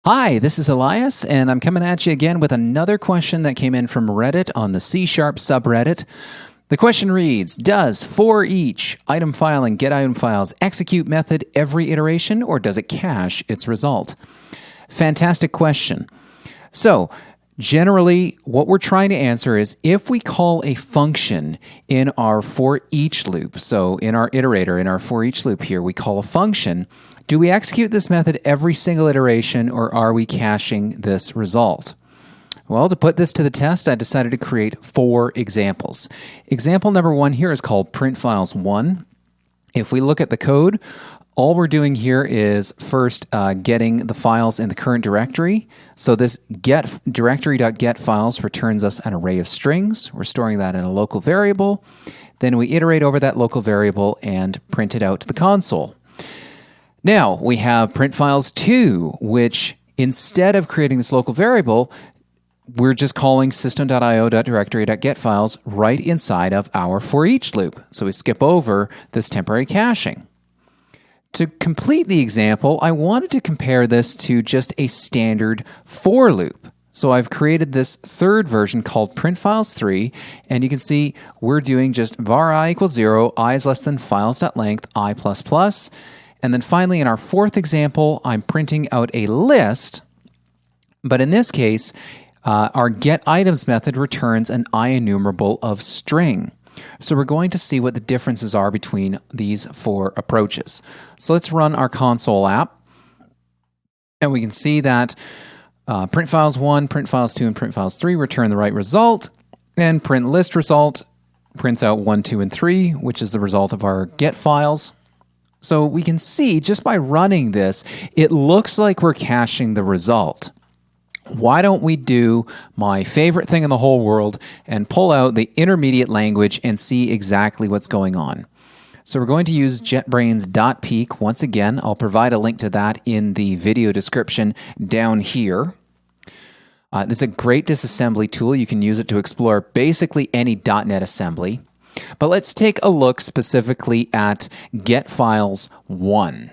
Hi, this is Elias, and I'm coming at you again with another question that came in from Reddit on the C# subreddit. The question reads, does for each item file and get item files execute method every iteration, or does it cache its result? Fantastic question. So, generally, what we're trying to answer is if we call a function in our for each loop, so in our iterator, in our for each loop here, we call a function, do we execute this method every single iteration, or are we caching this result? Well, to put this to the test, I decided to create 4 examples. Example number 1 here is called printfiles1. If we look at the code, all we're doing here is first getting the files in the current directory. So this get directory.get files returns us an array of strings. We're storing that in a local variable. Then we iterate over that local variable and print it out to the console. Now we have printfiles2, which instead of creating this local variable, we're just calling system.io.directory.get files right inside of our for each loop. So we skip over this temporary caching. To complete the example, I wanted to compare this to just a standard for loop. So I've created this third version called printfiles3, and you can see we're doing just var I equals 0, I is less than files.length, I++. And then finally, in our fourth example, I'm printing out a list, but in this case, our getItems method returns an IEnumerable of string. So we're going to see what the differences are between these 4 approaches. So let's run our console app, and we can see that printfiles1, printfiles2, and printfiles3 return the right result, and printlist result prints out 1, 2, and 3, which is the result of our get files. So we can see just by running this, it looks like we're caching the result. Why don't we do my favorite thing in the whole world and pull out the intermediate language and see exactly what's going on? So we're going to use JetBrains.peek once again. I'll provide a link to that in the video description down here. This is a great disassembly tool. You can use it to explore basically any .NET assembly. But let's take a look specifically at getfiles1.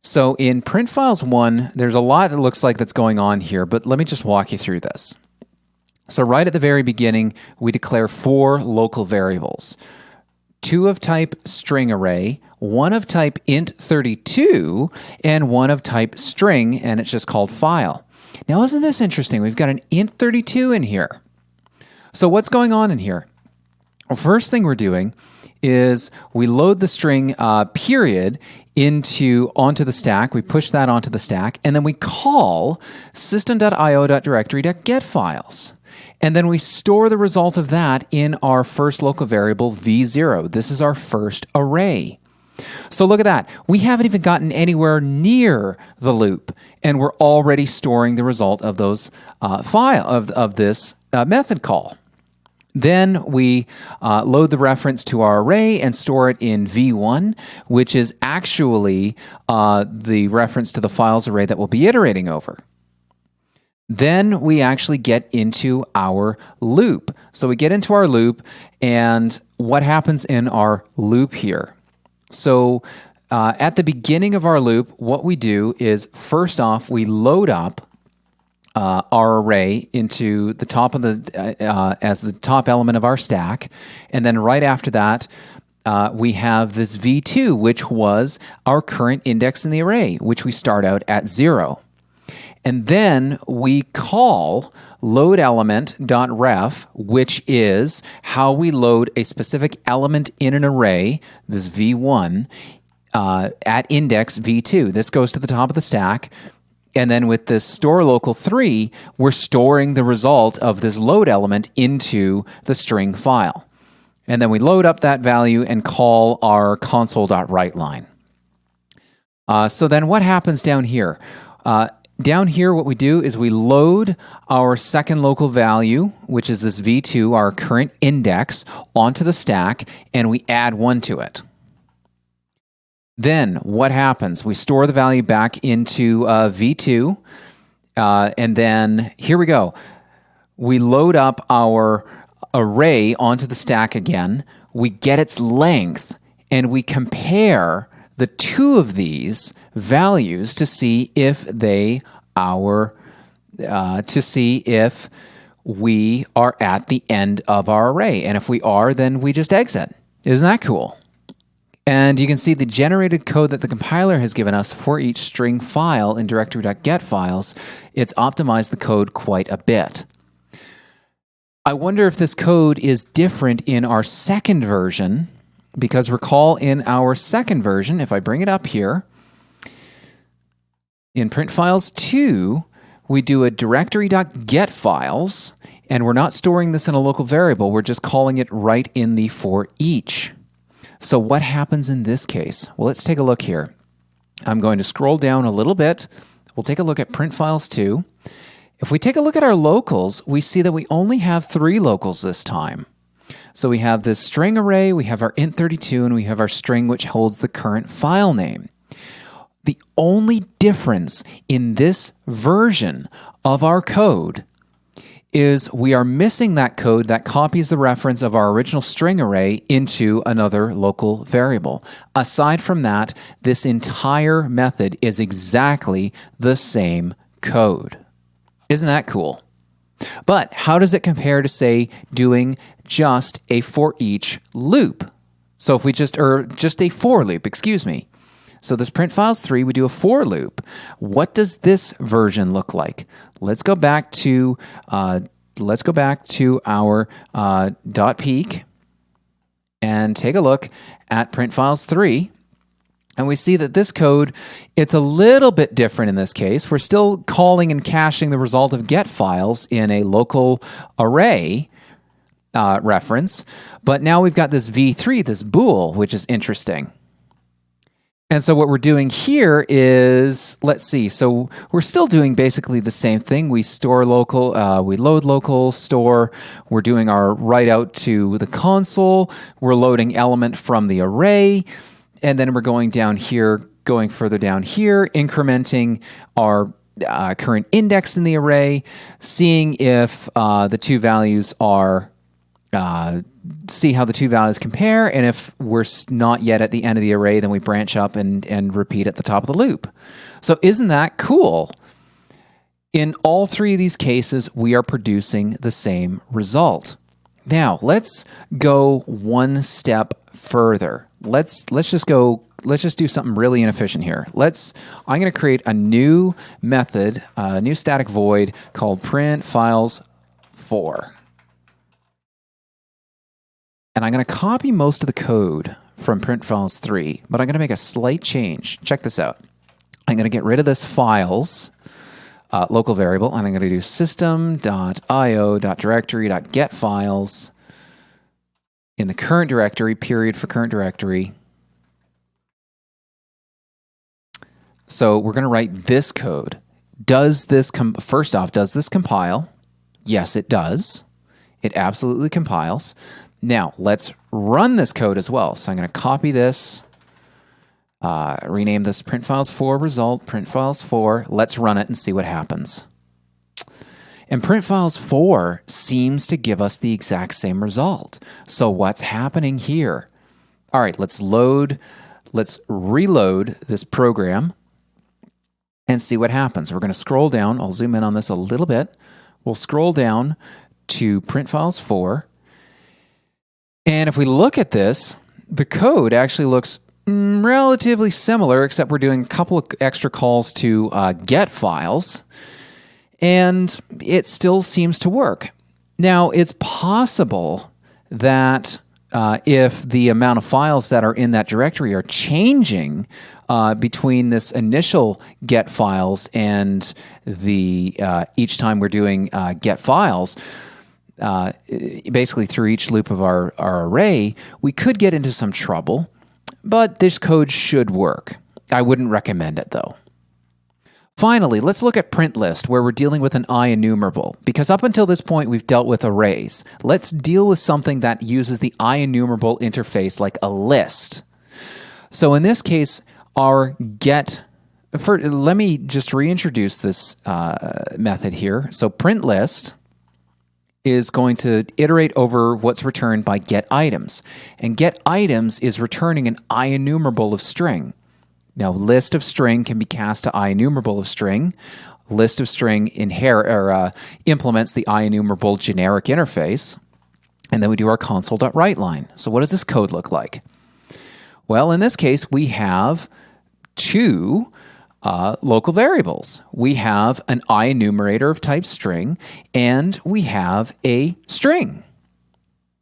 So in printfiles1, there's a lot that looks like that's going on here, but let me just walk you through this. So right at the very beginning, we declare 4 local variables. 2 of type string array, 1 of type int32, and 1 of type string, and it's just called file. Now isn't this interesting? We've got an int32 in here. So what's going on in here? Well, first thing we're doing is we load the string period onto the stack. We push that onto the stack, and then we call system.io.directory.get files. And then we store the result of that in our first local variable v0. This is our first array. So look at that. We haven't even gotten anywhere near the loop, and we're already storing the result of those of this method call. Then we load the reference to our array and store it in v1, which is actually the reference to the files array that we'll be iterating over. Then we actually get into our loop. So we get into our loop, and what happens in our loop here? So at the beginning of our loop, what we do is, first off, we load up our array into the top of as the top element of our stack, and then right after that, we have this v2, which was our current index in the array, which we start out at 0. And then we call loadElement.ref, which is how we load a specific element in an array, this v1, at index v2. This goes to the top of the stack. And then with this store local 3, we're storing the result of this load element into the string file. And then we load up that value and call our console.write line. So then what happens down here? Down here, what we do is we load our second local value, which is this v2, our current index, onto the stack, and we add 1 to it. Then what happens? We store the value back into v2, and then here we go. We load up our array onto the stack again. We get its length, and we compare the 2 of these values to see if they our to see if we are at the end of our array. And if we are, then we just exit. Isn't that cool? And you can see the generated code that the compiler has given us for each string file in directory.getFiles. It's optimized the code quite a bit. I wonder if this code is different in our second version, because recall in our second version, if I bring it up here, in print files 2, we do a directory.getFiles, and we're not storing this in a local variable. We're just calling it right in the for each. So what happens in this case? Well, let's take a look here. I'm going to scroll down a little bit. We'll take a look at print files 2. If we take a look at our locals, we see that we only have 3 locals this time. So we have this string array, we have our int32, and we have our string which holds the current file name. The only difference in this version of our code is we are missing that code that copies the reference of our original string array into another local variable. Aside from that, this entire method is exactly the same code. Isn't that cool? But how does it compare to, say, doing just a for each loop? So if we just a for loop, excuse me. So this print files 3, we do a for loop. What does this version look like? Let's go back to our .peek and take a look at print files 3. And we see that this code, it's a little bit different in this case. We're still calling and caching the result of get files in a local array reference, but now we've got this v3, this bool, which is interesting. And so what we're doing here is, let's see, so we're still doing basically the same thing. We store local, we load local, store, we're doing our write out to the console, we're loading element from the array, and then we're going down here, going further down here, incrementing our current index in the array, seeing if the two values are see how the two values compare, and if we're not yet at the end of the array, then we branch up and repeat at the top of the loop. So isn't that cool? In all 3 of these cases, we are producing the same result. Now, let's go one step further. Let's just do something really inefficient here. I'm going to create a new method, a new static void called print files 4. And I'm going to copy most of the code from print files 3, but I'm going to make a slight change. Check this out. I'm going to get rid of this files local variable, and I'm going to do system.io.directory.getFiles in the current directory, period for current directory. So we're going to write this code. First off, does this compile? Yes, it does. It absolutely compiles. Now, let's run this code as well. So I'm going to copy this, rename this print files 4 result, print files 4. Let's run it and see what happens. And print files 4 seems to give us the exact same result. So what's happening here? All right, let's reload this program and see what happens. We're going to scroll down. I'll zoom in on this a little bit. We'll scroll down to print files 4. And if we look at this, the code actually looks relatively similar, except we're doing a couple of extra calls to get files, and it still seems to work. Now, it's possible that if the amount of files that are in that directory are changing between this initial get files and the each time we're doing get files, basically through each loop of our array, we could get into some trouble, but this code should work. I wouldn't recommend it though. Finally, let's look at print list, where we're dealing with an IEnumerable, because up until this point we've dealt with arrays. Let's deal with something that uses the IEnumerable interface like a list. So in this case, let me just reintroduce this method here. So print list is going to iterate over what's returned by getItems. And getItems is returning an IEnumerable of string. Now, list of string can be cast to IEnumerable of string. list of string implements the IEnumerable generic interface. And then we do our console.writeLine. So what does this code look like? Well, in this case, we have two local variables. We have an IEnumerator of type string, and we have a string.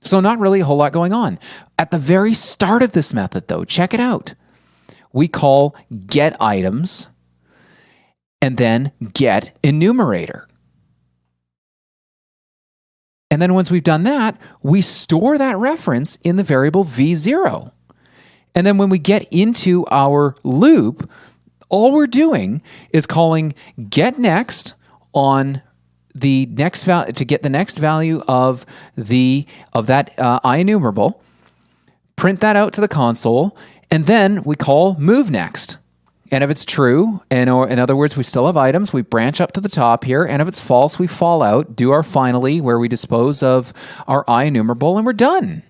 So not really a whole lot going on. At the very start of this method, though, check it out. We call getItems and then getEnumerator. And then once we've done that, we store that reference in the variable v0. And then when we get into our loop, all we're doing is calling getNext on the next value to get the next value of that IEnumerable, print that out to the console, and then we call moveNext. And if it's true, and or in other words, we still have items, we branch up to the top here, and if it's false, we fall out, do our finally, where we dispose of our IEnumerable, and we're done.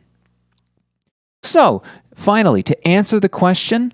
So, finally, to answer the question,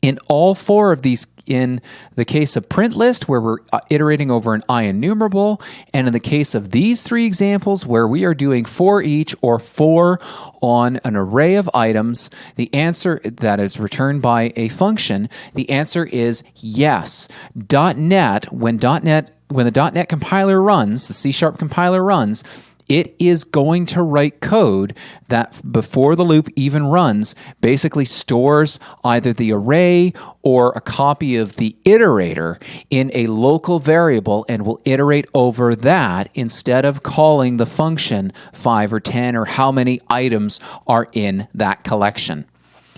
in all four of these, in the case of print list, where we're iterating over an IEnumerable, and in the case of these three examples, where we are doing for each or for on an array of items, the answer that is returned by a function, the answer is yes. .NET, when the .NET compiler runs, the C# compiler runs, it is going to write code that, before the loop even runs, basically stores either the array or a copy of the iterator in a local variable and will iterate over that instead of calling the function 5 or 10 or how many items are in that collection.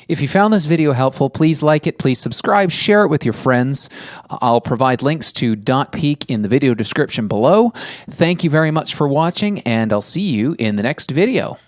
If you found this video helpful, please like it, please subscribe, share it with your friends. I'll provide links to .peek in the video description below. Thank you very much for watching, and I'll see you in the next video.